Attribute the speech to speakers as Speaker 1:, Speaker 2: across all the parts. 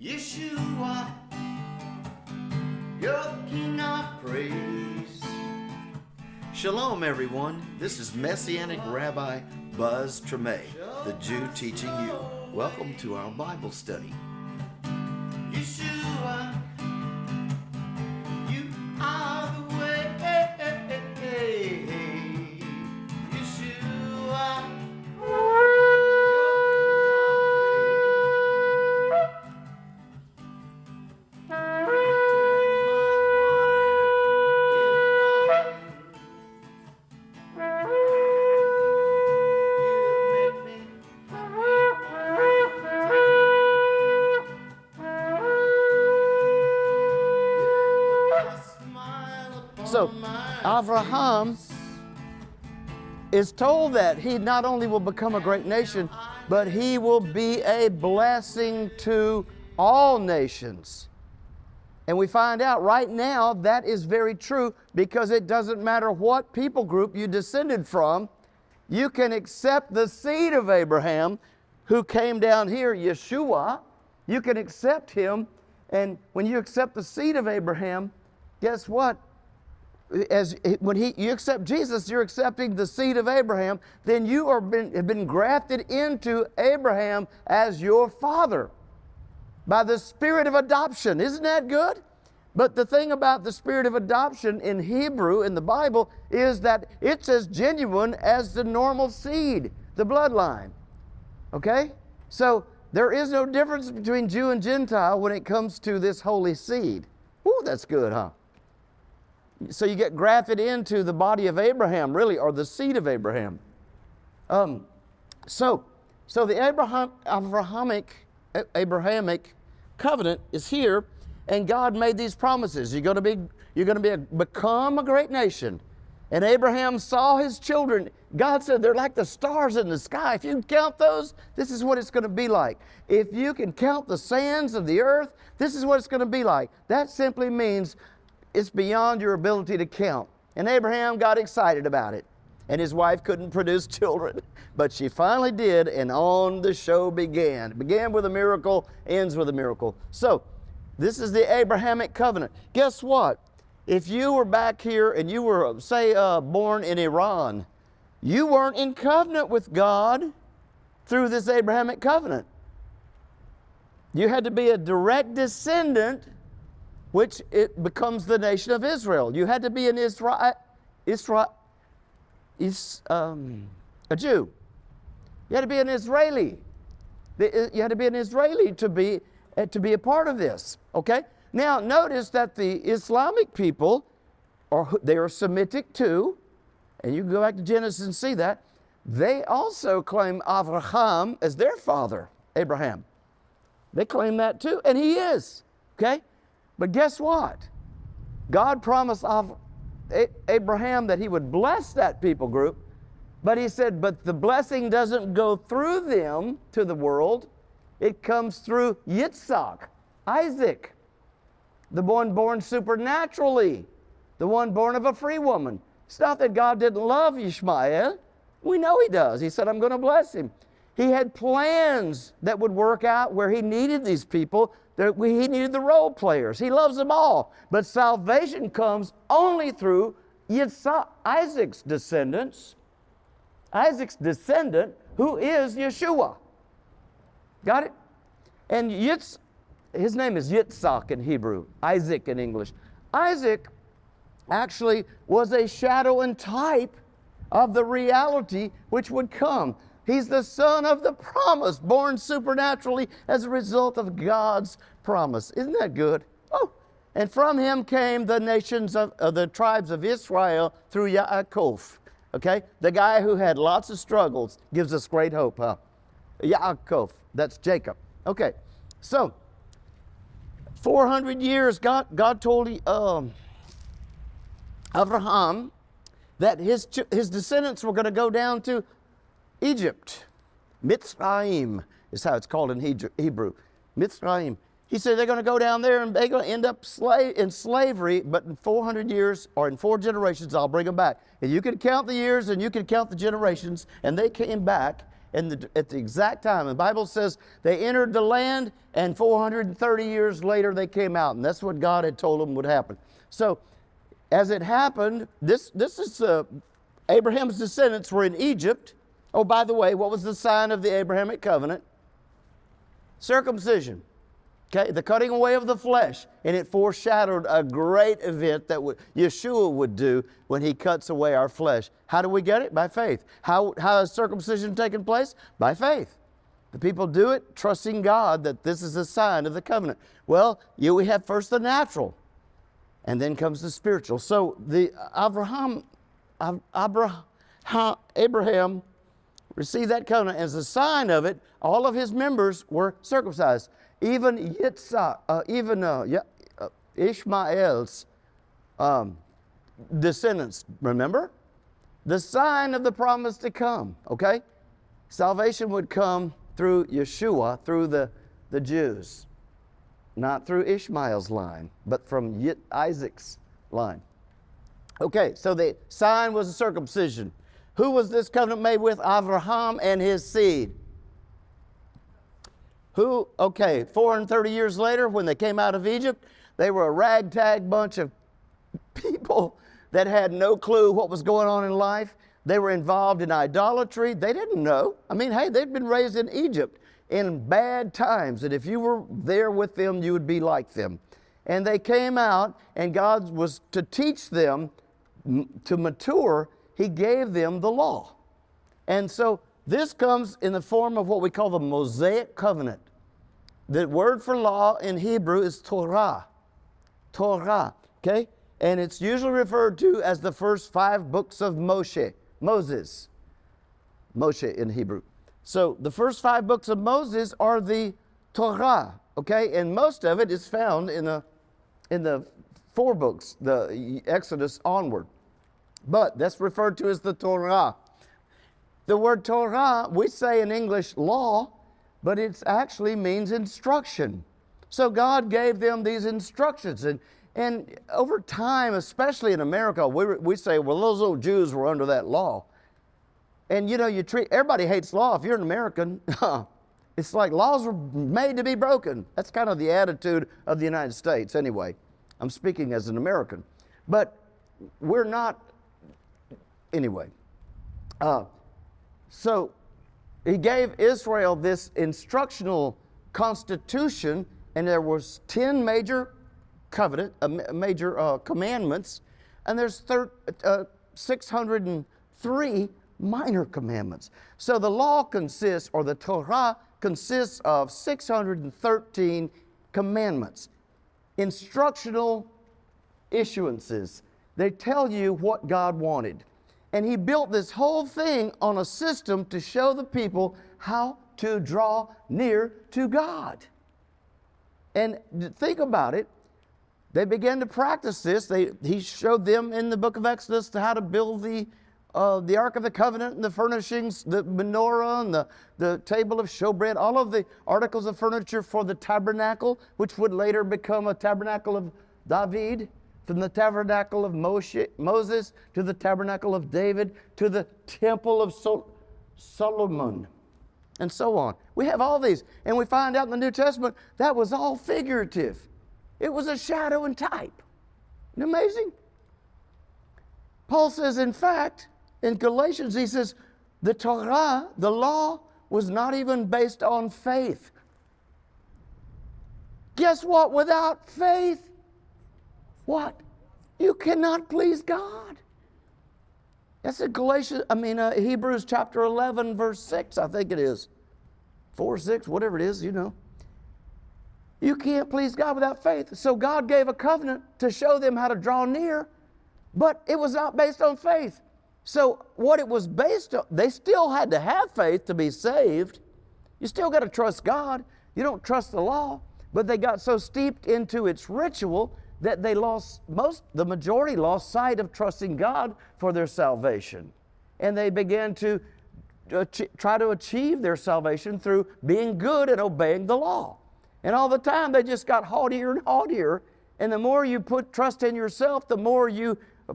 Speaker 1: Yeshua, your King of praise. Shalom, everyone. This is Messianic Rabbi Buzz Tremé, the Jew teaching you. Welcome to our Bible study. Yeshua, you are the way. Yeshua.
Speaker 2: So Abraham is told that he not only will become a great nation, but he will be a blessing to all nations. And we find out right now that is very true, because it doesn't matter what people group you descended from, you can accept the seed of Abraham who came down here, Yeshua. You can accept him, and when you accept the seed of Abraham, guess what? When you accept Jesus, you're accepting the seed of Abraham. Then you have been grafted into Abraham as your father by the spirit of adoption. Isn't that good? But the thing about the spirit of adoption in Hebrew, in the Bible, is that it's as genuine as the normal seed, the bloodline. Okay? So there is no difference between Jew and Gentile when it comes to this holy seed. Ooh, that's good, huh? So you get grafted into the body of Abraham, really, or the seed of Abraham. So the Abrahamic Covenant is here, and God made these promises. You're going to become a great nation. And Abraham saw his children. God said they're like the stars in the sky. If you can count those, this is what it's going to be like. If you can count the sands of the earth, this is what it's going to be like. That simply means it's beyond your ability to count. And Abraham got excited about it. And his wife couldn't produce children, but she finally did, and on the show began. It began with a miracle, ends with a miracle. So, this is the Abrahamic Covenant. Guess what? If you were back here and you were, say, born in Iran, you weren't in covenant with God through this Abrahamic Covenant. You had to be a direct descendant, which it becomes the nation of Israel. You had to be a Jew. You had to be an Israeli. You had to be an Israeli to be a part of this. Okay. Now notice that the Islamic people they are Semitic too, and you can go back to Genesis and see that they also claim Abraham as their father, Abraham. They claim that too, and he is. Okay. But guess what? God promised Abraham that he would bless that people group, but he said, but the blessing doesn't go through them to the world. It comes through Yitzhak, Isaac, the one born supernaturally, the one born of a free woman. It's not that God didn't love Ishmael. We know he does. He said, I'm going to bless him. He had plans that would work out where he needed these people. He needed the role players. He loves them all. But salvation comes only through Isaac's descendants. Isaac's descendant, who is Yeshua. Got it? And his name is Yitzhak in Hebrew, Isaac in English. Isaac actually was a shadow and type of the reality which would come. He's the son of the promise, born supernaturally as a result of God's promise. Isn't that good? Oh, and from him came the nations of the tribes of Israel through Yaakov. Okay, the guy who had lots of struggles gives us great hope, huh? Yaakov, that's Jacob. Okay, so 400 years, God told Abraham that his descendants were going to go down to Egypt. Mitzrayim is how it's called in Hebrew. Mitzrayim. He said they're going to go down there and they're going to end up in slavery, but in 400 years or in 4 generations, I'll bring them back. And you can count the years and you can count the generations, and they came back at the exact time. The Bible says they entered the land, and 430 years later they came out, and that's what God had told them would happen. So as it happened, this is Abraham's descendants were in Egypt. Oh, by the way, what was the sign of the Abrahamic Covenant? Circumcision. Okay, the cutting away of the flesh. And it foreshadowed a great event that Yeshua would do when he cuts away our flesh. How do we get it? By faith. How is circumcision taking place? By faith. The people do it trusting God that this is a sign of the covenant. Well, we have first the natural, and then comes the spiritual. So the Abraham received that covenant. As a sign of it, all of his members were circumcised. Even Ishmael's descendants, remember? The sign of the promise to come, okay? Salvation would come through Yeshua, through the Jews. Not through Ishmael's line, but from Isaac's line. Okay, so the sign was a circumcision. Who was this covenant made with? Abraham and his seed. Who, okay, 430 years later, when they came out of Egypt, they were a ragtag bunch of people that had no clue what was going on in life. They were involved in idolatry. They didn't know. I mean, hey, they'd been raised in Egypt in bad times, and if you were there with them, you would be like them. And they came out, and God was to teach them to mature. He gave them the law. And so this comes in the form of what we call the Mosaic Covenant. The word for law in Hebrew is Torah. Torah, okay? And it's usually referred to as the first 5 books of Moshe, Moses. Moshe in Hebrew. So the first 5 books of Moses are the Torah, okay? And most of it is found in the 4 books, the Exodus onward. But that's referred to as the Torah. The word Torah, we say in English law, but it actually means instruction. So God gave them these instructions. And over time, especially in America, we say, well, those old Jews were under that law. And you know, everybody hates law. If you're an American, it's like laws were made to be broken. That's kind of the attitude of the United States anyway. I'm speaking as an American. But we're not, anyway. So he gave Israel this instructional constitution, and there was 10 major commandments, and there's 603 minor commandments. So the law consists, or the Torah consists of 613 commandments, instructional issuances. They tell you what God wanted. And he built this whole thing on a system to show the people how to draw near to God. And think about it. They began to practice this. He showed them in the book of Exodus how to build the Ark of the Covenant and the furnishings, the menorah and the table of showbread, all of the articles of furniture for the tabernacle, which would later become a tabernacle of David. From the tabernacle of Moses to the tabernacle of David to the temple of Solomon, and so on. We have all these, and we find out in the New Testament that was all figurative. It was a shadow and type. Isn't it amazing? Paul says, in fact, in Galatians, he says, the Torah, the law, was not even based on faith. Guess what? Without faith, what? You cannot please God. That's in Hebrews chapter 11, verse 6, I think it is. 4, 6, whatever it is, you know. You can't please God without faith. So God gave a covenant to show them how to draw near, but it was not based on faith. So what it was based on, they still had to have faith to be saved. You still got to trust God. You don't trust the law. But they got so steeped into its ritual that the majority lost sight of trusting God for their salvation. And they began to try to achieve their salvation through being good and obeying the law. And all the time they just got haughtier and haughtier. And the more you put trust in yourself, the more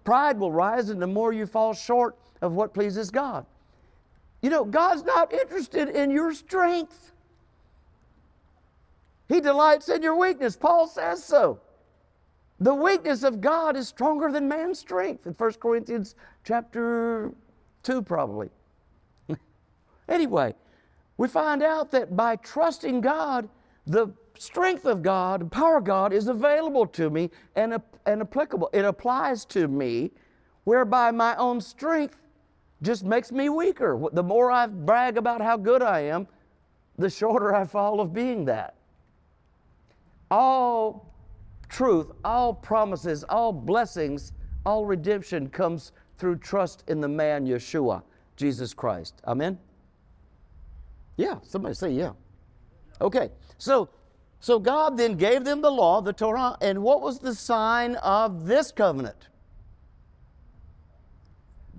Speaker 2: pride will rise, and the more you fall short of what pleases God. You know, God's not interested in your strength. He delights in your weakness. Paul says so. The weakness of God is stronger than man's strength in 1 Corinthians chapter 2 probably. Anyway, we find out that by trusting God, the strength of God, the power of God is available to me and applicable. It applies to me, whereby my own strength just makes me weaker. The more I brag about how good I am, the shorter I fall of being that. All truth, all promises, all blessings, all redemption comes through trust in the man Yeshua, Jesus Christ. Amen? Yeah, somebody say yeah. Okay, so God then gave them the law, the Torah, and what was the sign of this covenant?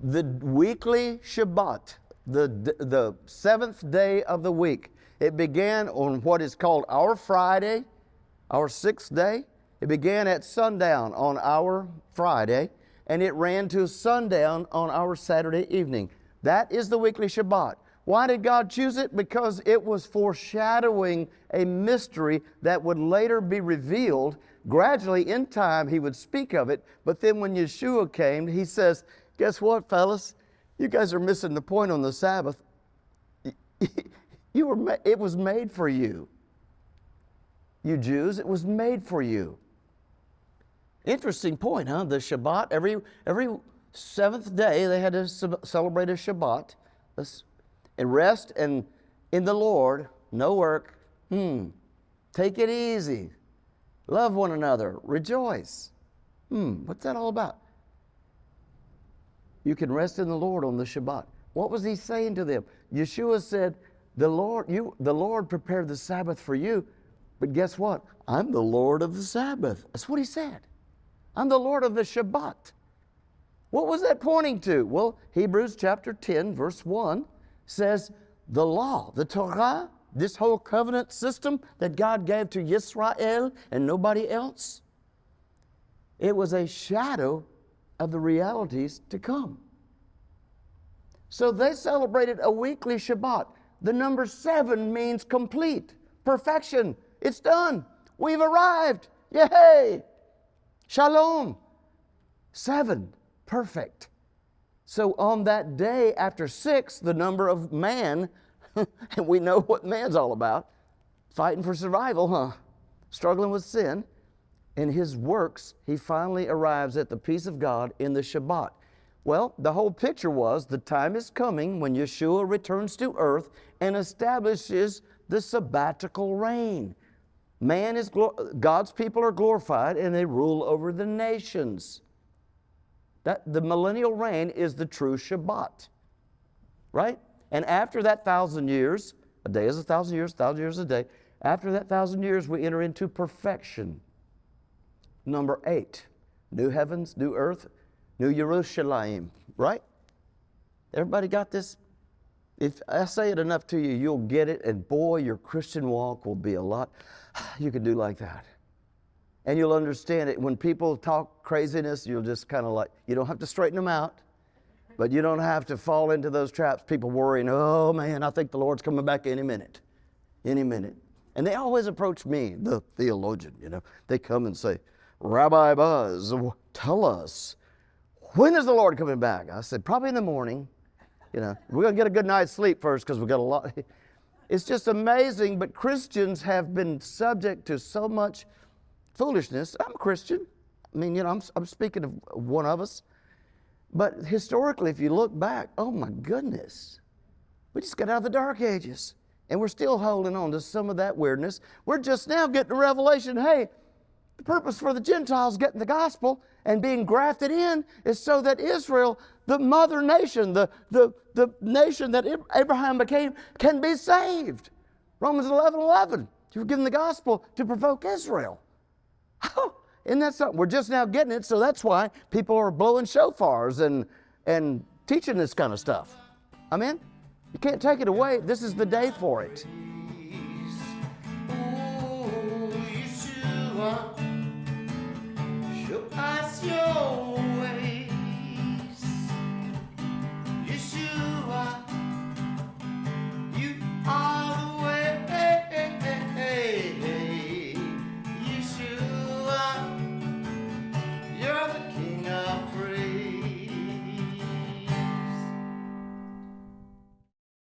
Speaker 2: The weekly Shabbat, the seventh day of the week. It began on what is called our Friday, our sixth day. It began at sundown on our Friday, and it ran to sundown on our Saturday evening. That is the weekly Shabbat. Why did God choose it? Because it was foreshadowing a mystery that would later be revealed. Gradually, in time, he would speak of it. But then when Yeshua came, he says, guess what, fellas? You guys are missing the point on the Sabbath. It was made for you. You Jews, it was made for you. Interesting point, huh? The Shabbat, every seventh day, they had to celebrate a Shabbat. And rest and in the Lord, no work. Take it easy. Love one another. Rejoice. What's that all about? You can rest in the Lord on the Shabbat. What was he saying to them? Yeshua said, the Lord prepared the Sabbath for you, but guess what? I'm the Lord of the Sabbath. That's what he said. I'm the Lord of the Shabbat. What was that pointing to? Well, Hebrews chapter 10, verse 1 says the law, the Torah, this whole covenant system that God gave to Yisrael and nobody else, it was a shadow of the realities to come. So they celebrated a weekly Shabbat. The number 7 means complete, perfection. It's done. We've arrived. Yay! Shalom. 7, perfect. So on that day after 6, the number of man, and we know what man's all about, fighting for survival, huh? Struggling with sin. In his works, he finally arrives at the peace of God in the Shabbat. Well, the whole picture was the time is coming when Yeshua returns to earth and establishes the sabbatical reign. God's people are glorified and they rule over the nations. The millennial reign is the true Shabbat, right? And after that 1,000 years, a day is 1,000 years, 1,000 years a day. After that 1,000 years, we enter into perfection. Number 8, new heavens, new earth, new Jerusalem, right? Everybody got this? If I say it enough to you, you'll get it, and boy, your Christian walk will be a lot you can do like that. And you'll understand it. When people talk craziness, you'll just kind of like, you don't have to straighten them out, but you don't have to fall into those traps. People worrying, oh man, I think the Lord's coming back any minute. Any minute. And they always approach me, the theologian, you know. They come and say, Rabbi Buzz, tell us, when is the Lord coming back? I said, probably in the morning. You know, we're going to get a good night's sleep first because we've got a lot. It's just amazing, but Christians have been subject to so much foolishness. I'm a Christian. I mean, you know, I'm speaking of one of us. But historically, if you look back, oh my goodness, we just got out of the dark ages. And we're still holding on to some of that weirdness. We're just now getting the revelation, hey, the purpose for the Gentiles getting the gospel and being grafted in is so that Israel, the mother nation, the nation that Abraham became, can be saved. Romans 11:11. You're given the gospel to provoke Israel. Oh, isn't that something? We're just now getting it, so that's why people are blowing shofars and teaching this kind of stuff. Amen? You can't take it away. This is the day for it.